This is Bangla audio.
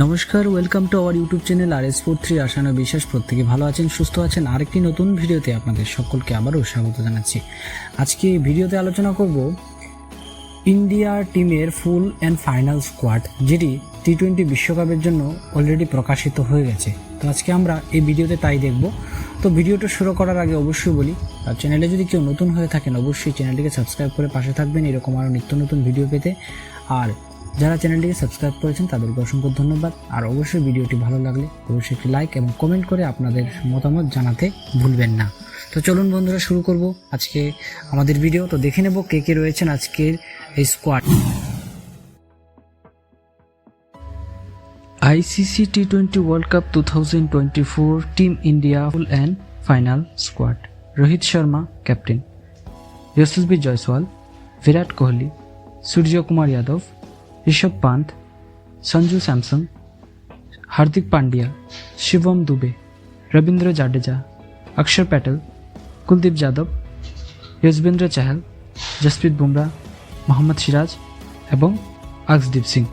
নমস্কার, welcome to our YouTube channel RS43। আশানা বিশ্বাস প্রত্যেকে ভালো আছেন, সুস্থ আছেন। আরেকটি নতুন ভিডিওতে আপনাদের সকলকে আবারও স্বাগত জানাচ্ছি। আজকে এই ভিডিওতে আলোচনা করব ইন্ডিয়া টিমের ফুল অ্যান্ড ফাইনাল স্কোয়াড, যেটি T20 বিশ্বকাপের জন্য অলরেডি প্রকাশিত হয়ে গেছে। তো আজকে আমরা এই ভিডিওতে তাই দেখব। তো ভিডিওটা শুরু করার আগে অবশ্যই বলি, আর চ্যানেলে যদি কেউ নতুন হয়ে থাকেন অবশ্যই চ্যানেলটিকে সাবস্ক্রাইব করে পাশে থাকবেন এরকম আরও নিত্য নতুন ভিডিও পেতে। আর যারা চ্যানেলটিকে সাবস্ক্রাইব করেছেন তাদেরকে অসংখ্য ধন্যবাদ। আর অবশ্যই ভিডিওটি ভালো লাগলে অবশ্যই একটি লাইক এবং কমেন্ট করে আপনাদের মতামত জানাতে ভুলবেন না। তো চলুন বন্ধুরা, শুরু করব আজকে আমাদের ভিডিও। তো দেখে নেব কে কে রয়েছেন আজকের এই squad. ICC T20 World Cup 2024 team India full and final squad. Rohit Sharma captain, Yashasvi Jaiswal, Virat Kohli, Suryakumar Yadav, Rishabh Pant, Sanju Samson, Hardik Pandya, Shivam Dube, Ravindra Jadeja, Axar Patel, Kuldeep Yadav, যজবেন্দ্র Chahal, Jasprit Bumrah, Mohammad Siraj এবং আকসদীপ সিং।